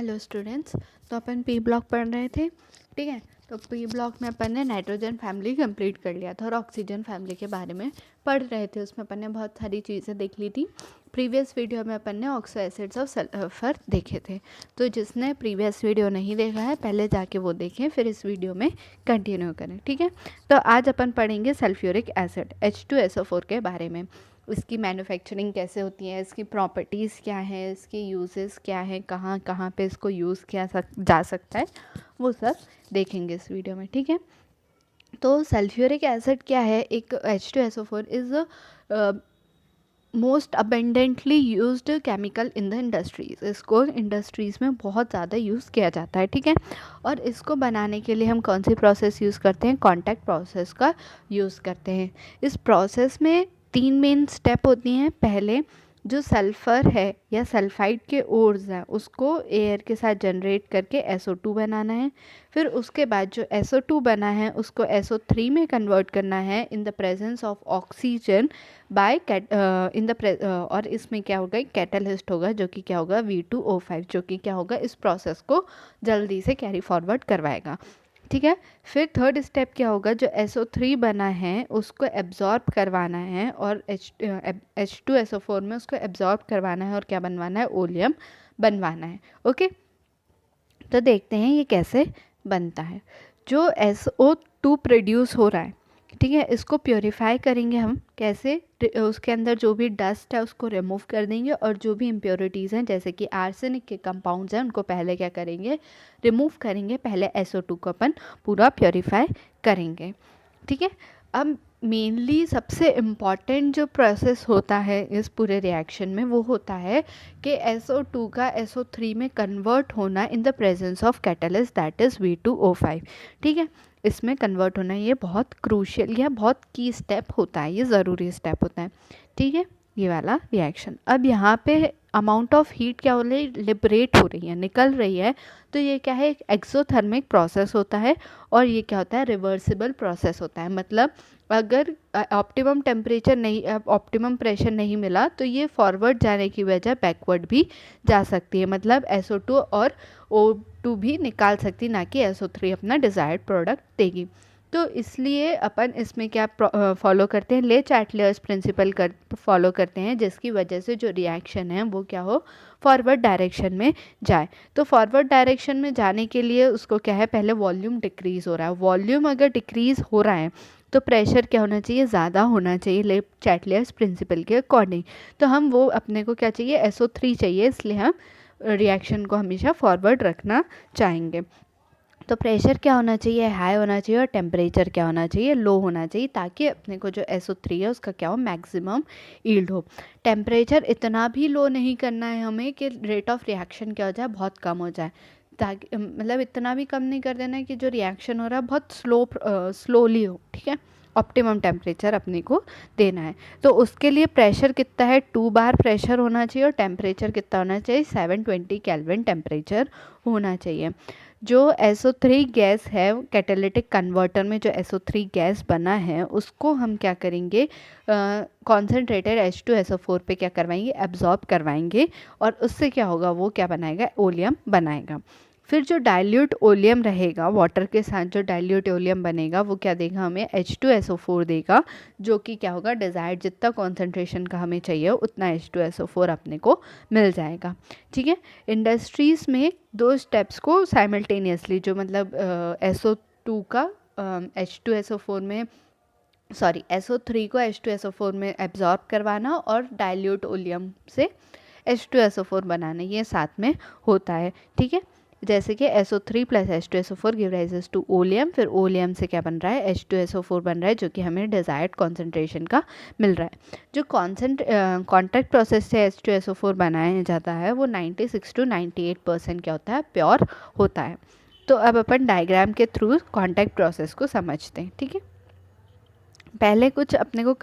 Hello students. तो अपन P block पढ़ रहे थे, ठीक है। तो पी ब्लॉक में अपन ने नाइट्रोजन फैमिली कंप्लीट कर लिया था और ऑक्सीजन फैमिली के बारे में पढ़ रहे थे। उसमें अपन ने बहुत सारी चीज़ें देख ली थी। प्रीवियस वीडियो में अपन ने ऑक्सो एसिड्स ऑफ सल्फर देखे थे। तो जिसने प्रीवियस वीडियो नहीं देखा है पहले जाके वो देखें, फिर इस वीडियो में कंटिन्यू करें, ठीक है। तो आज अपन पढ़ेंगे सल्फ्यूरिक एसिड H2SO4 के बारे में। इसकी मैन्युफैक्चरिंग कैसे होती है, इसकी प्रॉपर्टीज़ क्या है, इसके यूजेस क्या है, कहाँ कहाँ पे इसको यूज़ किया जा सकता है, वो सब देखेंगे इस वीडियो में, ठीक है। तो सल्फ्यूरिक एसिड क्या है? एक H2SO4 is most abundantly used chemical in the industries. इसको इंडस्ट्रीज़ में बहुत ज़्यादा यूज़ किया जाता है, ठीक है। और इसको बनाने के लिए हम कौन सी प्रोसेस यूज़ करते हैं? कॉन्टैक्ट प्रोसेस का यूज़ करते हैं। इस प्रोसेस में 3 मेन स्टेप होती हैं। पहले जो सल्फ़र है या सल्फाइड के ओर्स हैं उसको एयर के साथ जनरेट करके SO2 बनाना है। फिर उसके बाद जो SO2 बना है उसको SO3 में कन्वर्ट करना है in the presence of oxygen by और इसमें क्या होगा? एक कैटलिस्ट होगा जो कि क्या होगा? V2O5, जो कि क्या होगा? इस प्रोसेस को जल्दी से कैरी फॉरवर्ड करवाएगा, ठीक है। फिर थर्ड स्टेप क्या होगा? जो SO3 बना है उसको एब्जॉर्ब करवाना है और H2SO4 में उसको एब्जॉर्ब करवाना है और क्या बनवाना है? ओलियम बनवाना है, ओके। तो देखते हैं ये कैसे बनता है। जो SO2 प्रोड्यूस हो रहा है, ठीक है, इसको प्योरीफाई करेंगे हम। कैसे? उसके अंदर जो भी डस्ट है उसको रिमूव कर देंगे और जो भी इम्प्योरिटीज़ हैं जैसे कि आर्सेनिक के कंपाउंड्स हैं उनको पहले क्या करेंगे? रिमूव करेंगे। पहले SO2 को अपन पूरा प्योरीफाई करेंगे, ठीक है। अब मेनली सबसे इम्पॉर्टेंट जो प्रोसेस होता है इस पूरे रिएक्शन में वो होता है कि SO2 का SO3 में कन्वर्ट होना in the presence of catalyst that is V2O5, ठीक है। इसमें कन्वर्ट होना ये बहुत क्रूशियल या बहुत की स्टेप होता है, ये ज़रूरी स्टेप होता है, ठीक है। ये वाला रिएक्शन। अब यहाँ पे अमाउंट ऑफ हीट क्या हो रही है? लिबरेट हो रही है, निकल रही है। तो ये क्या है? एक एक्सोथर्मिक प्रोसेस होता है और ये क्या होता है? रिवर्सिबल प्रोसेस होता है। मतलब अगर ऑप्टिमम टेम्परेचर नहीं, ऑप्टिमम प्रेशर नहीं मिला तो ये फॉरवर्ड जाने की वजह बैकवर्ड भी जा सकती है। मतलब SO2 और O2 भी निकाल सकती, ना कि SO3 अपना डिज़ायर्ड प्रोडक्ट देगी। तो इसलिए अपन इसमें क्या फॉलो करते हैं? ले चैटलियर्स प्रिंसिपल फॉलो करते हैं, जिसकी वजह से जो रिएक्शन है वो क्या हो? फॉरवर्ड डायरेक्शन में जाए। तो फॉरवर्ड डायरेक्शन में जाने के लिए उसको क्या है? पहले वॉल्यूम डिक्रीज़ हो रहा है। वॉल्यूम अगर डिक्रीज़ हो रहा है तो प्रेशर क्या होना चाहिए? ज़्यादा होना चाहिए, ले चैटलियर्स प्रिंसिपल के अकॉर्डिंग। तो हम वो अपने को क्या चाहिए? SO3 चाहिए, इसलिए हम रिएक्शन को हमेशा फॉरवर्ड रखना चाहेंगे। तो प्रेशर क्या होना चाहिए? हाई होना चाहिए। और टेम्परेचर क्या होना चाहिए? लो होना चाहिए, ताकि अपने को जो SO3 है उसका क्या हो? मैक्सिमम ईल्ड हो। टेम्परेचर इतना भी लो नहीं करना है हमें कि रेट ऑफ रिएक्शन क्या हो जाए? बहुत कम हो जाए। ताकि मतलब इतना भी कम नहीं कर देना है कि जो रिएक्शन हो रहा है बहुत स्लोली हो, ठीक है। ऑप्टिमम टेम्परेचर अपने को देना है। तो उसके लिए प्रेशर कितना है? 2 बार प्रेशर होना चाहिए और टेम्परेचर कितना होना चाहिए? 720 केल्विन टेम्परेचर होना चाहिए। जो SO3 गैस है कैटालिटिक कन्वर्टर में जो SO3 गैस बना है उसको हम क्या करेंगे? कॉन्सेंट्रेटेड H2SO4 पे क्या करवाएंगे? एब्जॉर्ब करवाएंगे और उससे क्या होगा? वो क्या बनाएगा? ओलियम बनाएगा। फिर जो डाइल्यूट ओलियम रहेगा, वाटर के साथ जो डाइल्यूट ओलियम बनेगा वो क्या देगा? हमें H2SO4 देगा, जो कि क्या होगा? डिज़ायर्ड जितना कॉन्सेंट्रेशन का हमें चाहिए उतना H2SO4 अपने को मिल जाएगा, ठीक है। इंडस्ट्रीज़ में 2 स्टेप्स को साइमल्टेनियसली जो मतलब SO2 का H2SO4 में SO3 को H2SO4 में एब्जॉर्ब करवाना और डाइल्यूट ओलियम से H2SO4 बनाना, ये साथ में होता है, ठीक है। जैसे कि SO3 plus H2SO4 give rises to oleum. फिर ओलियम से क्या बन रहा है? H2SO4 बन रहा है, जो कि हमें डिज़ायर्ड कॉन्सेंट्रेशन का मिल रहा है। जो कॉन्टैक्ट प्रोसेस से H2SO4 बनाया जाता है वो 96 to 98% क्या होता है? प्योर होता है। तो अब अपन डायग्राम के थ्रू कॉन्टैक्ट प्रोसेस को समझते हैं, ठीक है। पहले कुछ अपने को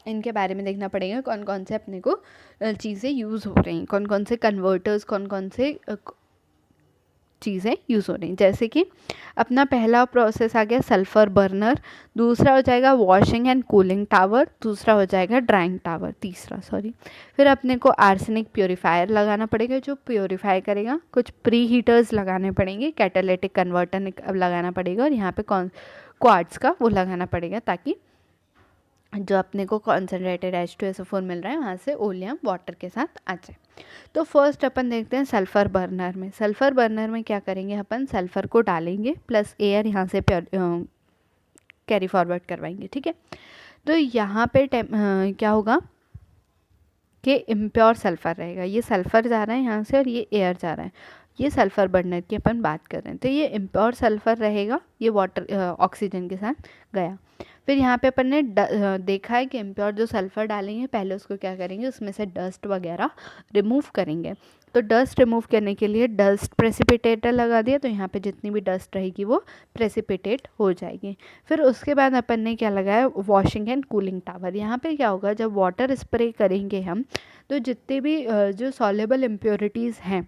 इनके बारे में देखना पड़ेगा, कौन कौन से अपने को चीज़ें यूज़ हो रही हैं, कौन कौन से कन्वर्टर्स, कौन कौन से चीज़ें यूज़ हो रही हैं। जैसे कि अपना पहला प्रोसेस आ गया सल्फ़र बर्नर, दूसरा हो जाएगा वॉशिंग एंड कूलिंग टावर, दूसरा हो जाएगा ड्राइंग टावर, तीसरा सॉरी। फिर अपने को आर्सेनिक प्योरीफायर लगाना पड़ेगा जो प्योरीफाई करेगा, कुछ प्री हीटर्स लगाने पड़ेंगे, कैटालिटिक कन्वर्टर लगाना पड़ेगा, और यहाँ पे क्वार्ट्ज का वो लगाना पड़ेगा ताकि जो अपने को कॉन्सेंट्रेटेड H2SO4 मिल रहा है वहाँ से ओलियम वाटर के साथ आ जाए। तो फर्स्ट अपन देखते हैं सल्फ़र बर्नर में। सल्फ़र बर्नर में क्या करेंगे, अपन सल्फ़र को डालेंगे प्लस एयर यहाँ से कैरी फॉरवर्ड करवाएंगे, ठीक है। तो यहाँ पे क्या होगा कि इम्प्योर सल्फ़र रहेगा, ये सल्फ़र जा रहा है यहाँ से और ये एयर जा रहा है, ये सल्फ़र बर्नर की अपन बात कर रहे हैं। तो ये इम्प्योर सल्फ़र रहेगा, ये वाटर ऑक्सीजन के साथ गया। फिर यहाँ पे अपन ने देखा है कि इम्प्योर जो सल्फ़र डालेंगे पहले उसको क्या करेंगे, उसमें से डस्ट वगैरह रिमूव करेंगे। तो डस्ट रिमूव करने के लिए डस्ट प्रेसिपिटेटर लगा दिया, तो यहाँ पे जितनी भी डस्ट रहेगी वो प्रेसिपिटेट हो जाएगी। फिर उसके बाद अपन ने क्या लगाया, वॉशिंग एंड कूलिंग टावर। यहाँ पे क्या होगा, जब वाटर स्प्रे करेंगे हम तो जितने भी जो सॉल्युबल इम्प्योरिटीज़ हैं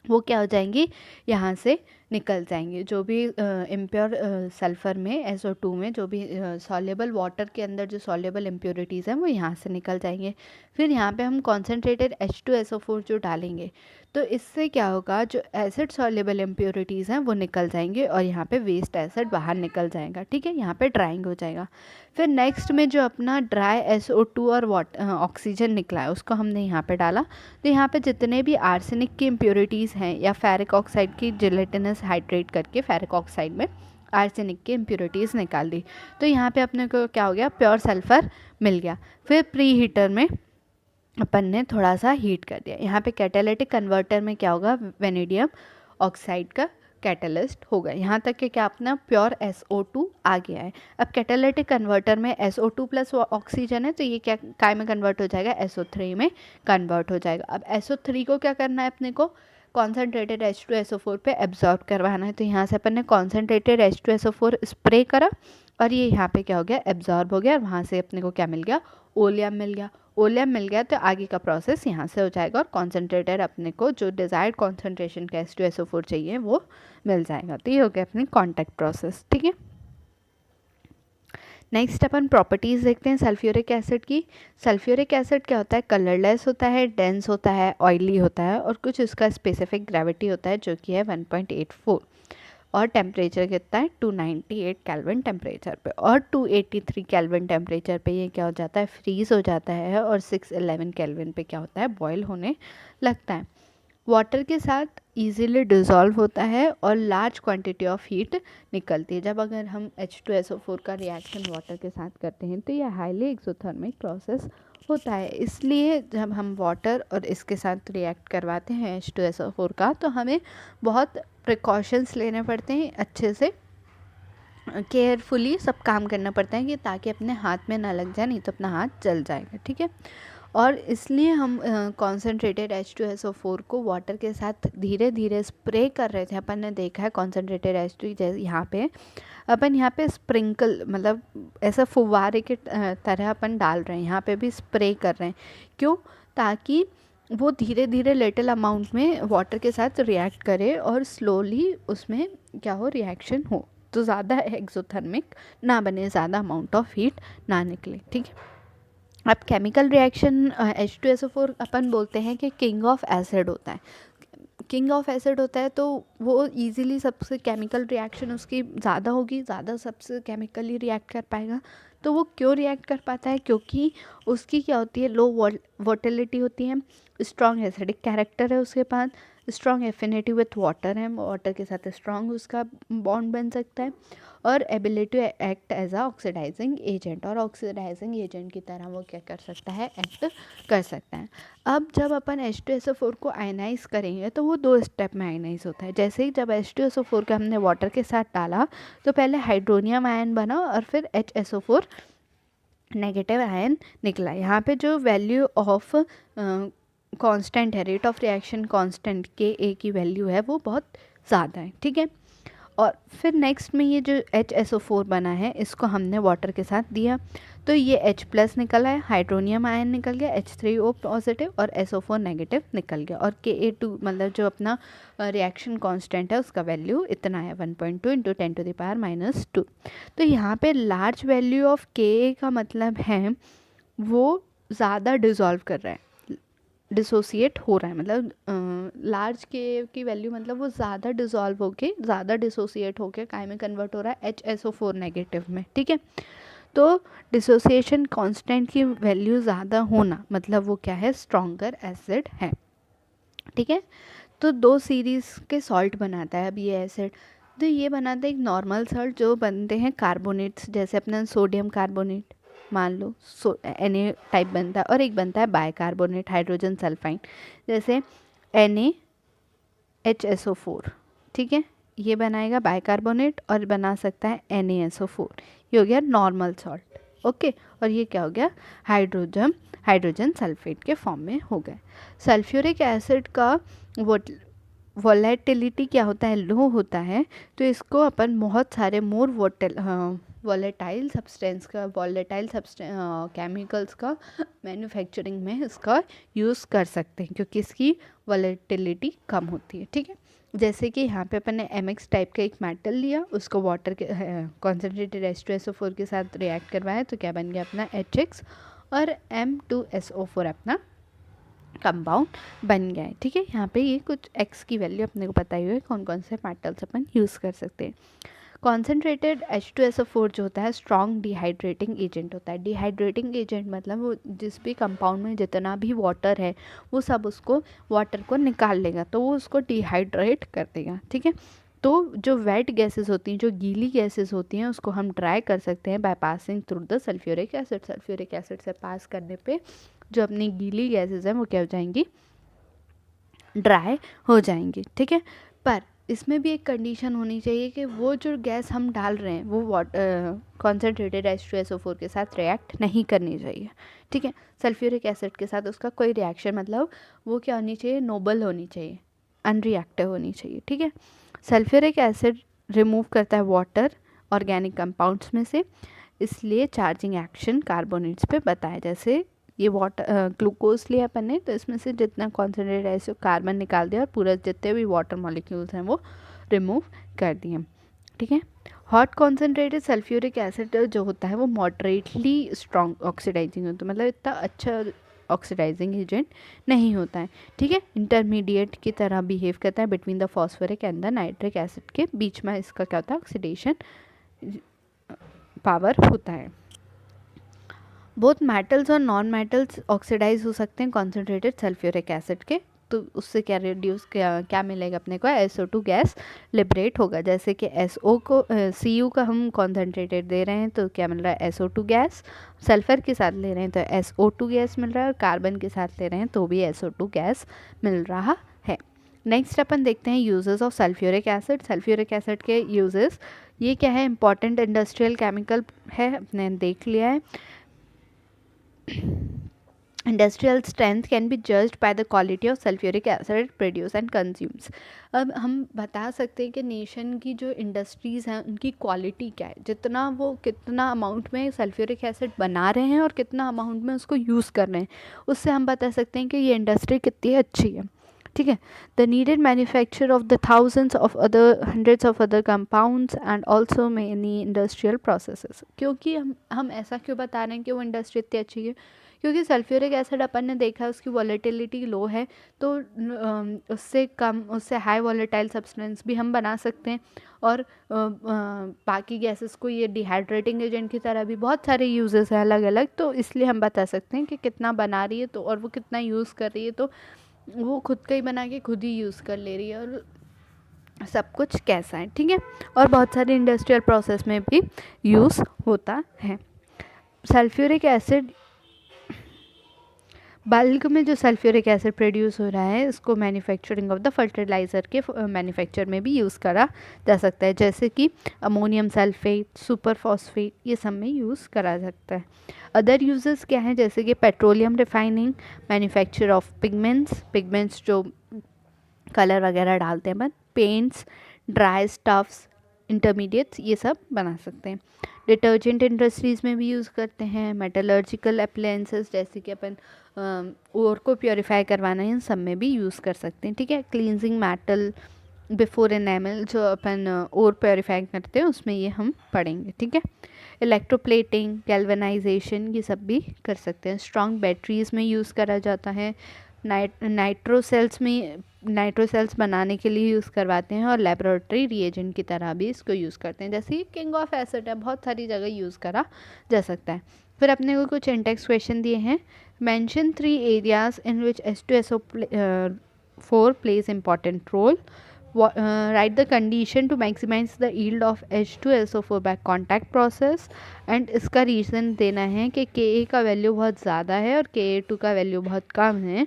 वो क्या हो जाएंगी, यहाँ से निकल जाएंगे। जो भी इम्प्योर सल्फ़र में SO2 में जो भी सॉल्युबल वाटर के अंदर जो सॉल्युबल इम्प्योरिटीज़ हैं वो यहाँ से निकल जाएंगे। फिर यहाँ पे हम कॉन्सेंट्रेटेड H2SO4 जो डालेंगे तो इससे क्या होगा, जो एसिड सॉल्युबल इम्प्योरिटीज़ हैं वो निकल जाएंगे और यहाँ पे वेस्ट एसिड बाहर निकल जाएगा, ठीक है। यहाँ पे ड्राइंग हो जाएगा। फिर नेक्स्ट में जो अपना ड्राई SO2 और ऑक्सीजन निकला है उसको हमने यहाँ पे डाला। तो यहाँ पे जितने भी आर्सेनिक की इम्प्योरिटीज़ हैं या फेरिक ऑक्साइड की जिलेटिनस हाइड्रेट करके फेरिक ऑक्साइड में आर्सेनिक की इम्प्योरिटीज़ निकाल दी। तो यहाँ पे अपने को क्या हो गया, प्योर सल्फ़र मिल गया। फिर प्री हीटर में अपन ने थोड़ा सा हीट कर दिया। यहाँ पे कैटालिटिक कन्वर्टर में क्या होगा, वेनेडियम ऑक्साइड का कैटलिस्ट होगा। यहाँ तक कि क्या अपना प्योर SO2 आ गया है। अब कैटालिटिक कन्वर्टर में SO2 प्लस ऑक्सीजन है तो ये क्या काय में कन्वर्ट हो जाएगा, SO3 में कन्वर्ट हो जाएगा। अब SO3 को क्या करना है, अपने को कॉन्सेंट्रेटेड H2SO4 पे एब्जॉर्ब करवाना है। तो यहाँ से अपन ने कॉन्सेंट्रेटेड H2SO4 स्प्रे करा और ये यहाँ पे क्या हो गया, एब्जॉर्ब हो गया और वहाँ से अपने को क्या मिल गया, ओलियम मिल गया। ओलियम मिल गया तो आगे का प्रोसेस यहाँ से हो जाएगा और कॉन्सेंट्रेटेड अपने को जो डिज़ायर्ड कॉन्सेंट्रेशन का H2SO4 चाहिए वो मिल जाएगा। तो ये हो गया अपनी कॉन्टैक्ट प्रोसेस, ठीक है। नेक्स्ट अपन प्रॉपर्टीज़ देखते हैं सल्फ्यूरिक एसिड की। सल्फ्यूरिक एसिड क्या होता है, कलरलेस होता है, डेंस होता है, ऑयली होता है और कुछ इसका स्पेसिफिक ग्रेविटी होता है जो कि है 1.84 और टेम्परेचर कितना है 298 केल्विन टेम्परेचर पे, और 283 केल्विन टेम्परेचर पे ये क्या हो जाता है, फ्रीज़ हो जाता है और 611 केल्विन पे क्या होता है, बॉयल होने लगता है। वाटर के साथ इजीली डिज़ोल्व होता है और लार्ज क्वांटिटी ऑफ हीट निकलती है। जब अगर हम H2SO4 का रिएक्शन वाटर के साथ करते हैं तो यह हाईली एक्सोथर्मिक प्रोसेस होता है। इसलिए जब हम वाटर और इसके साथ रिएक्ट करवाते हैं H2SO4 का तो हमें बहुत प्रिकॉशंस लेने पड़ते हैं, अच्छे से केयरफुली सब काम करना पड़ता है कि ताकि अपने हाथ में ना लग जाए, नहीं तो अपना हाथ जल जाएगा, ठीक है। और इसलिए हम कॉन्सेंट्रेटेड H2SO4 को वाटर के साथ धीरे धीरे स्प्रे कर रहे थे। अपन ने देखा है कॉन्सेंट्रेटेड H2 जैसे यहाँ पे अपन यहाँ पे स्प्रिंकल मतलब ऐसा फुव्वारे के तरह अपन डाल रहे हैं, यहाँ पे भी स्प्रे कर रहे हैं। क्यों, ताकि वो धीरे धीरे लिटिल अमाउंट में वाटर के साथ रिएक्ट करे और स्लोली उसमें क्या हो, रिएक्शन हो, तो ज़्यादा एक्सोथर्मिक ना बने, ज़्यादा अमाउंट ऑफ हीट ना निकले, ठीक है। अब केमिकल रिएक्शन H2SO4 अपन बोलते हैं कि किंग ऑफ एसिड होता है। किंग ऑफ एसिड होता है तो वो इजीली सबसे केमिकल रिएक्शन उसकी ज़्यादा होगी, ज़्यादा सबसे केमिकली रिएक्ट कर पाएगा। तो वो क्यों रिएक्ट कर पाता है, क्योंकि उसकी क्या होती है, लो वोलेटिलिटी होती है, स्ट्रॉन्ग एसिडिक कैरेक्टर है उसके पास, स्ट्रॉन्ग एफिनिटी विथ वाटर है, वाटर के साथ स्ट्रॉन्ग उसका बॉन्ड बन सकता है, और ability to act as a oxidising agent, और ऑक्सीडाइजिंग एजेंट की तरह वो क्या कर सकता है, एक्ट कर सकता है। अब जब अपन H2SO4 को आयनाइज करेंगे तो वो 2 स्टेप में आयनाइज होता है। जैसे ही जब H2SO4 का हमने वाटर के साथ डाला तो पहले हाइड्रोनियम आयन बना और फिर HSO4 नेगेटिव आयन निकला। यहाँ पे जो वैल्यू ऑफ कांस्टेंट है, rate of reaction constant Ka की वैल्यू है वो बहुत ज़्यादा है, ठीक है। और फिर नेक्स्ट में ये जो HSO4 बना है इसको हमने वाटर के साथ दिया तो ये H+ निकला है, हाइड्रोनियम आयन निकल गया, H3O पॉजिटिव और SO4 नेगेटिव निकल गया, और Ka2 मतलब जो अपना रिएक्शन कांस्टेंट है उसका वैल्यू इतना है 1.2 इंटू 10⁻⁻²। तो यहाँ पे लार्ज वैल्यू ऑफ Ka का मतलब है वो ज़्यादा डिज़ोल्व कर रहा है, डिसोसिएट हो रहा है, मतलब लार्ज के की वैल्यू मतलब वो ज़्यादा डिज़ोल्व होके, ज़्यादा डिसोसिएट होके काय में कन्वर्ट हो रहा है, HSO4 नेगेटिव में, ठीक है। तो डिसोसिएशन कांस्टेंट की वैल्यू ज़्यादा होना मतलब वो क्या है, स्ट्रॉन्गर एसिड है, ठीक है। तो 2 सीरीज़ के सॉल्ट बनाता है अब ये एसिड। तो ये बनाता है एक नॉर्मल सॉल्ट जो बनते हैं कार्बोनेट्स, जैसे अपना सोडियम कार्बोनेट मान लो Na टाइप बनता है, और एक बनता है बाइकार्बोनेट हाइड्रोजन सल्फाइड, जैसे NaHSO4, ठीक है। ये बनाएगा बाइकार्बोनेट और बना सकता है NaSO4, ये हो गया नॉर्मल सॉल्ट, ओके। और ये क्या हो गया, हाइड्रोजन सल्फेट के फॉर्म में हो गए। सल्फ्यूरिक एसिड का वोलेटिलिटी क्या होता है, लो होता है, तो इसको अपन बहुत सारे मोर वॉलेटाइल केमिकल्स का मैन्युफैक्चरिंग में इसका यूज़ कर सकते हैं, क्योंकि इसकी वॉलेटिलिटी कम होती है, ठीक है। जैसे कि यहाँ पे अपन ने MX टाइप का एक मेटल लिया, उसको वाटर के कॉन्सेंट्रेटेड H2SO4 के साथ रिएक्ट करवाया, तो क्या बन गया अपना HX, और M2SO4 अपना कंपाउंड बन गया है, ठीक है। यहाँ पे ये कुछ X की वैल्यू अपने को पता ही है कौन कौन से मेटल्स अपन यूज़ कर सकते हैं। कॉन्सेंट्रेटेड H2SO4 जो होता है स्ट्रॉन्ग डिहाइड्रेटिंग एजेंट होता है। डिहाइड्रेटिंग एजेंट मतलब वो जिस भी कंपाउंड में जितना भी वाटर है वो सब उसको वाटर को निकाल लेगा, तो वो उसको डिहाइड्रेट कर देगा, ठीक है। तो जो वेट गैसेस होती हैं, जो गीली गैसेस होती हैं, उसको हम ड्राई कर सकते हैं by passing through the sulphuric acid. Sulphuric acid से पास करने पे जो अपनी गीली गैसेस हैं वो क्या हो जाएंगी, ड्राई हो जाएंगी, ठीक है। पर इसमें भी एक कंडीशन होनी चाहिए कि वो जो गैस हम डाल रहे हैं वो कॉन्सेंट्रेटेड H2SO4 के साथ रिएक्ट नहीं करनी चाहिए, ठीक है। सल्फ्यूरिक एसिड के साथ उसका कोई रिएक्शन मतलब वो क्या होनी चाहिए, नोबल होनी चाहिए, अनरिएक्टिव होनी चाहिए, ठीक है। सल्फ्यूरिक एसिड रिमूव करता है वाटर ऑर्गेनिक कंपाउंड्स में से, इसलिए चार्जिंग एक्शन कार्बोनेट्स पे बताया। जैसे ये वाटर ग्लूकोज लिया अपन ने, तो इसमें से जितना कॉन्सेंट्रेट है इसको कार्बन निकाल दिया और पूरा जितने भी वाटर मॉलिक्यूल्स हैं वो रिमूव कर दिए, ठीक है। हॉट कॉन्सेंट्रेटेड सल्फ्यूरिक एसिड जो होता है वो मॉडरेटली स्ट्रॉन्ग ऑक्सीडाइजिंग होता है, मतलब इतना अच्छा ऑक्सीडाइजिंग एजेंट नहीं होता है, ठीक है। इंटरमीडिएट की तरह बिहेव करता है between the phosphoric and the nitric acid के बीच में, इसका क्या होता है, ऑक्सीडेशन पावर होता है। बोथ मेटल्स और नॉन मेटल्स ऑक्सीडाइज हो सकते हैं कॉन्सेंट्रेटेड सल्फ्यूरिक एसिड के, तो उससे क्या रिड्यूस क्या मिलेगा अपने को, SO2 गैस लिबरेट होगा। जैसे कि SO को Cu का हम कॉन्सेंट्रेटेड दे रहे हैं तो क्या मिल रहा है, SO2 गैस, सल्फर के साथ ले रहे हैं तो SO2 गैस मिल रहा है, और कार्बन के साथ ले रहे हैं तो भी SO2 गैस मिल रहा है। नेक्स्ट अपन देखते हैं uses of sulphuric acid. Sulphuric acid के यूजेस, ये क्या है, इंपॉर्टेंट इंडस्ट्रियल केमिकल है, अपने देख लिया है। Industrial strength can be judged by the quality of sulfuric acid produced and consumes। अब हम बता सकते हैं कि नेशन की जो इंडस्ट्रीज़ हैं उनकी क्वालिटी क्या है, जितना वो कितना अमाउंट में सल्फ्यूरिक एसिड बना रहे हैं और कितना अमाउंट में उसको यूज़ कर रहे हैं, उससे हम बता सकते हैं कि ये इंडस्ट्री कितनी अच्छी है, ठीक है। The needed manufacture of the thousands of other hundreds of other compounds and also many industrial processes. क्योंकि हम ऐसा क्यों बता रहे हैं कि वो इंडस्ट्री इतनी अच्छी है, क्योंकि सल्फ्यूरिक एसिड अपन ने देखा उसकी वॉलेटिलिटी लो है, तो उससे हाई वॉलेटाइल सब्सटेंस भी हम बना सकते हैं, और बाकी गैसेस को ये डिहाइड्रेटिंग एजेंट की तरह भी बहुत सारे यूजेस हैं अलग अलग, तो इसलिए हम बता सकते हैं कि कितना बना रही है तो, और वो कितना यूज़ कर रही है, तो वो खुद का ही बना के खुद ही यूज़ कर ले रही है, और सब कुछ कैसा है, ठीक है। और बहुत सारे इंडस्ट्रियल प्रोसेस में भी यूज़ होता है। सल्फ्यूरिक एसिड बल्क में जो सल्फ्यूरिक एसिड प्रोड्यूस हो रहा है इसको मैन्युफैक्चरिंग ऑफ द फर्टिलाइज़र के मैन्युफैक्चर में भी यूज़ करा जा सकता है, जैसे कि अमोनियम सल्फेट, सुपर फॉस्फेट, ये सब में यूज़ करा सकता है। अदर यूजेस क्या हैं, जैसे कि petroleum refining, manufacture of pigments जो कलर वगैरह डालते हैं, पेंट्स, ड्राई स्टफ्स, इंटरमीडिएट्स ये सब बना सकते हैं। डिटर्जेंट इंडस्ट्रीज़ में भी यूज़ करते हैं। मेटलर्जिकल अप्लायंसेस जैसे कि अपन ओर को प्योरीफाई करवाना है, इन सब में भी यूज़ कर सकते हैं, ठीक है। क्लींजिंग मेटल बिफोर एनेमल जो अपन ओर प्योरीफाई करते हैं उसमें ये हम पढ़ेंगे, ठीक है। इलेक्ट्रोप्लेटिंग, गैल्वेनाइजेशन ये सब भी कर सकते हैं। स्ट्रॉन्ग बैटरीज में यूज़ करा जाता है। नाइट्रो सेल्स बनाने के लिए यूज़ करवाते हैं और लेबोरेटरी रिएजेंट की तरह भी इसको यूज़ करते हैं। जैसे किंग ऑफ एसिड है, बहुत सारी जगह यूज़ करा जा सकता है। फिर अपने को कुछ इंटेक्स क्वेश्चन दिए हैं। Mention 3 areas in which H2SO4 plays important role. Write the condition to maximize the yield of H2SO4 by contact process, and इसका रीज़न देना है कि Ka का वैल्यू बहुत ज़्यादा है और Ka2 का वैल्यू बहुत कम है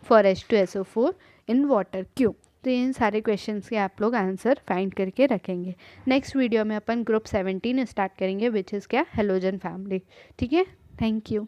फॉर H2SO4 इन वाटर, क्यों। तो इन सारे क्वेश्चंस के आप लोग आंसर फाइंड करके रखेंगे। नेक्स्ट वीडियो में अपन ग्रुप 17 स्टार्ट करेंगे विच इज़ क्या, हेलोजन फैमिली, ठीक है। Thank you.